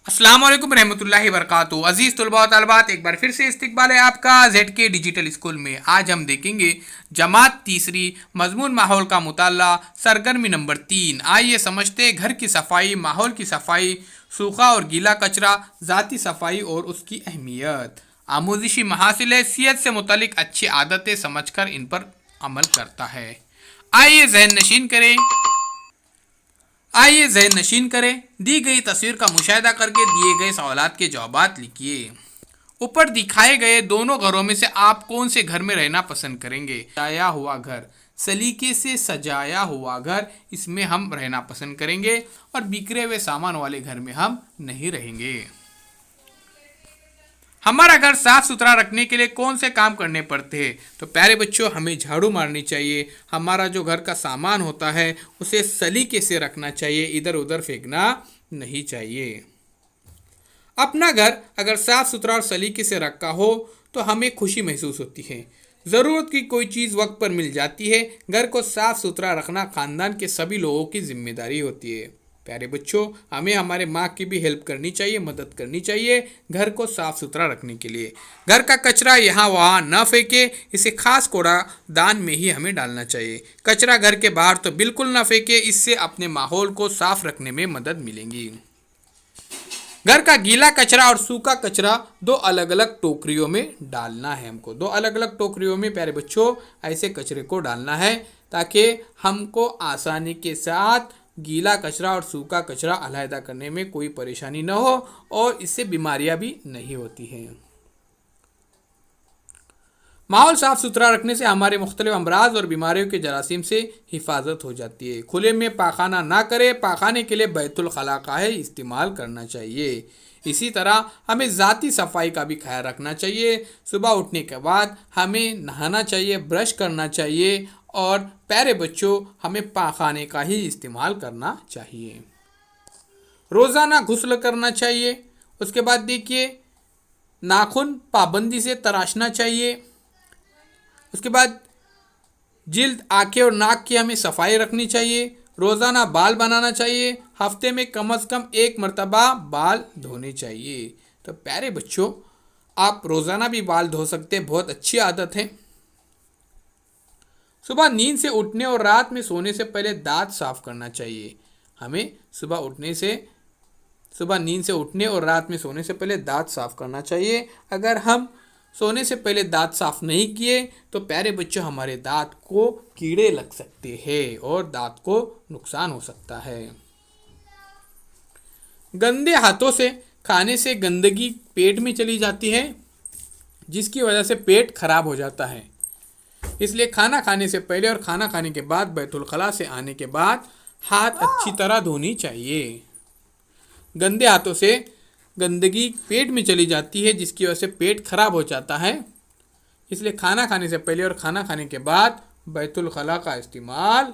अस्सलाम वालेकुम रहमतुल्लाहि वबरकातुहू। अजीज तलबा व तलबात, एक बार फिर से इस्तकबाल है आपका ZK डिजिटल स्कूल में। आज हम देखेंगे जमात तीसरी मजमून माहौल का मुताला सरगर्मी नंबर 3। आइए समझते हैं घर की सफाई, माहौल की सफाई, सूखा और गीला कचरा, ज़ाती सफाई और उसकी अहमियत। आमूजिशी महासिल सेहत से मुतलिक अच्छी आदतें समझकर इन पर अमल करता है। आइए जहन नशीन करें आइए जहन नशीन करें। दी गई तस्वीर का मुशाहिदा करके दिए गए सवालात के जवाबात लिखिए। ऊपर दिखाए गए दोनों घरों में से आप कौन से घर में रहना पसंद करेंगे? सजाया हुआ घर, सलीके से सजाया हुआ घर, इसमें हम रहना पसंद करेंगे और बिखरे हुए सामान वाले घर में हम नहीं रहेंगे। हमारा घर साफ सुथरा रखने के लिए कौन से काम करने पड़ते हैं? तो प्यारे बच्चों, हमें झाड़ू मारनी चाहिए। हमारा जो घर का सामान होता है उसे सलीके से रखना चाहिए, इधर उधर फेंकना नहीं चाहिए। अपना घर अगर साफ सुथरा और सलीके से रखा हो तो हमें खुशी महसूस होती है। ज़रूरत की कोई चीज़ वक्त पर मिल जाती है। घर को साफ सुथरा रखना खानदान के सभी लोगों की जिम्मेदारी होती है। प्यारे बच्चों, हमें हमारे माँ की भी हेल्प करनी चाहिए, मदद करनी चाहिए घर को साफ सुथरा रखने के लिए। घर का कचरा यहाँ वहाँ न फेंके, इसे खास कूड़ादान में ही हमें डालना चाहिए। कचरा घर के बाहर तो बिल्कुल न फेंके, इससे अपने माहौल को साफ रखने में मदद मिलेगी। घर का गीला कचरा और सूखा कचरा दो अलग अलग टोकरियों में डालना है। हमको दो अलग अलग टोकरियों में प्यारे बच्चों ऐसे कचरे को डालना है ताकि हमको आसानी के साथ गीला कचरा और सूखा कचरा अलहदा करने में कोई परेशानी न हो और इससे बीमारियां भी नहीं होती हैं। माहौल साफ सुथरा रखने से हमारे मुख्तलिफ अमराज और बीमारियों के जरासीम से हिफाजत हो जाती है। खुले में पाखाना ना करें, पाखाने के लिए बैतुल खला का है इस्तेमाल करना चाहिए। इसी तरह हमें ज़ाती सफाई का भी ख्याल रखना चाहिए। सुबह उठने के बाद हमें नहाना चाहिए, ब्रश करना चाहिए और प्यारे बच्चों, हमें पाखाने का ही इस्तेमाल करना चाहिए। रोज़ाना गुस्ल करना चाहिए। उसके बाद देखिए, नाखून पाबंदी से तराशना चाहिए। उसके बाद जिल्द, आंखें और नाक की हमें सफाई रखनी चाहिए। रोज़ाना बाल बनाना चाहिए। हफ्ते में कम से कम एक मरतबा बाल धोने चाहिए। तो प्यारे बच्चों, आप रोज़ाना भी बाल धो सकते हैं, बहुत अच्छी आदत है। सुबह नींद से उठने और रात में सोने से पहले दांत साफ करना चाहिए। हमें सुबह नींद से उठने और रात में सोने से पहले दांत साफ करना चाहिए। अगर हम सोने से पहले दांत साफ नहीं किए तो प्यारे बच्चों, हमारे दांत को कीड़े लग सकते हैं और दांत को नुकसान हो सकता है। गंदे हाथों से खाने से गंदगी पेट में चली जाती है, जिसकी वजह से पेट खराब हो जाता है। इसलिए खाना खाने से पहले और खाना खाने के बाद बैतुल खला से आने के बाद हाथ अच्छी तरह धोनी चाहिए। गंदे हाथों से गंदगी पेट में चली जाती है, जिसकी वजह से पेट खराब हो जाता है। इसलिए खाना खाने से पहले और खाना खाने के बाद बैतुल खला का इस्तेमाल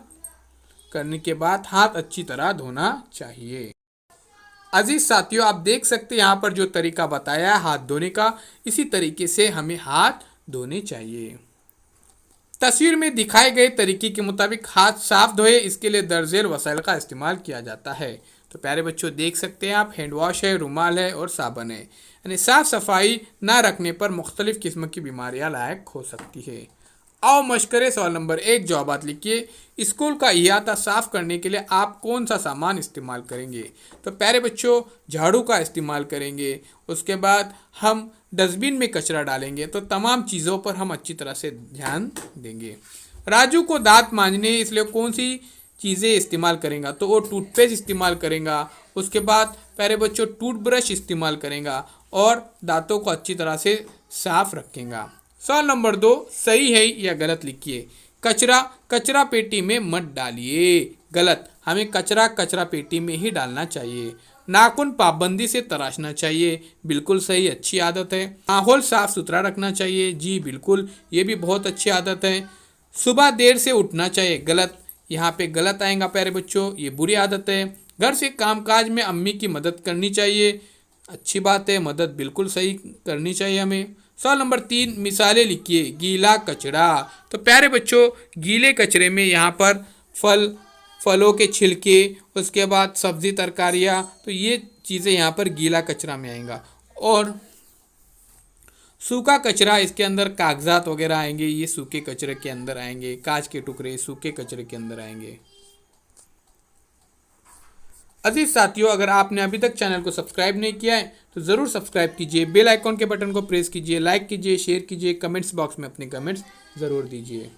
करने के बाद हाथ अच्छी तरह धोना चाहिए। अजीज साथियों, आप देख सकते हैं यहाँ पर जो तरीका बताया है हाथ धोने का, इसी तरीके से हमें हाथ धोने चाहिए। तस्वीर में दिखाए गए तरीके के मुताबिक हाथ साफ धोए, इसके लिए दर्जेल वसाइल का इस्तेमाल किया जाता है। तो प्यारे बच्चों, देख सकते हैं आप, हैंड वॉश है, रुमाल है और साबुन है। यानी साफ सफाई ना रखने पर मुख्तलिफ किस्म की बीमारियां लायक हो सकती है। आओ मशकरे सवाल नंबर 1 जवाबात लिखिए। स्कूल का अहाता साफ करने के लिए आप कौन सा सामान इस्तेमाल करेंगे? तो प्यारे बच्चों, झाड़ू का इस्तेमाल करेंगे। उसके बाद हम डस्टबिन में कचरा डालेंगे। तो तमाम चीज़ों पर हम अच्छी तरह से ध्यान देंगे। राजू को दांत मांजने, इसलिए कौन सी चीज़ें इस्तेमाल करेगा? तो वो टूथपेस्ट इस्तेमाल करेगा। उसके बाद प्यारे बच्चों, टूथब्रश इस्तेमाल करेगा और दांतों को अच्छी तरह से साफ रखेगा। सवाल नंबर 2 सही है या गलत लिखिए। कचरा पेटी में मत डालिए। गलत, हमें कचरा पेटी में ही डालना चाहिए। नाखून पाबंदी से तराशना चाहिए। बिल्कुल सही, अच्छी आदत है। माहौल साफ सुथरा रखना चाहिए। जी बिल्कुल, ये भी बहुत अच्छी आदत है। सुबह देर से उठना चाहिए। गलत, यहाँ पे गलत आएगा प्यारे बच्चों, ये बुरी आदत है। घर से कामकाज में अम्मी की मदद करनी चाहिए। अच्छी बात है, मदद बिल्कुल सही करनी चाहिए हमें। सवाल नंबर 3 मिसालें लिखिए। गीला कचरा, तो प्यारे बच्चों, गीले कचरे में यहाँ पर फल, फलों के छिलके, उसके बाद सब्जी तरकारियाँ, तो ये चीज़ें यहाँ पर गीला कचरा में आएगा। और सूखा कचरा, इसके अंदर कागजात वगैरह आएंगे, ये सूखे कचरे के अंदर आएंगे। कांच के टुकड़े सूखे कचरे के अंदर आएंगे। अजीज साथियों, अगर आपने अभी तक चैनल को सब्सक्राइब नहीं किया है तो ज़रूर सब्सक्राइब कीजिए, बेल आइकॉन के बटन को प्रेस कीजिए, लाइक कीजिए, शेयर कीजिए, कमेंट्स बॉक्स में अपने कमेंट्स ज़रूर दीजिए।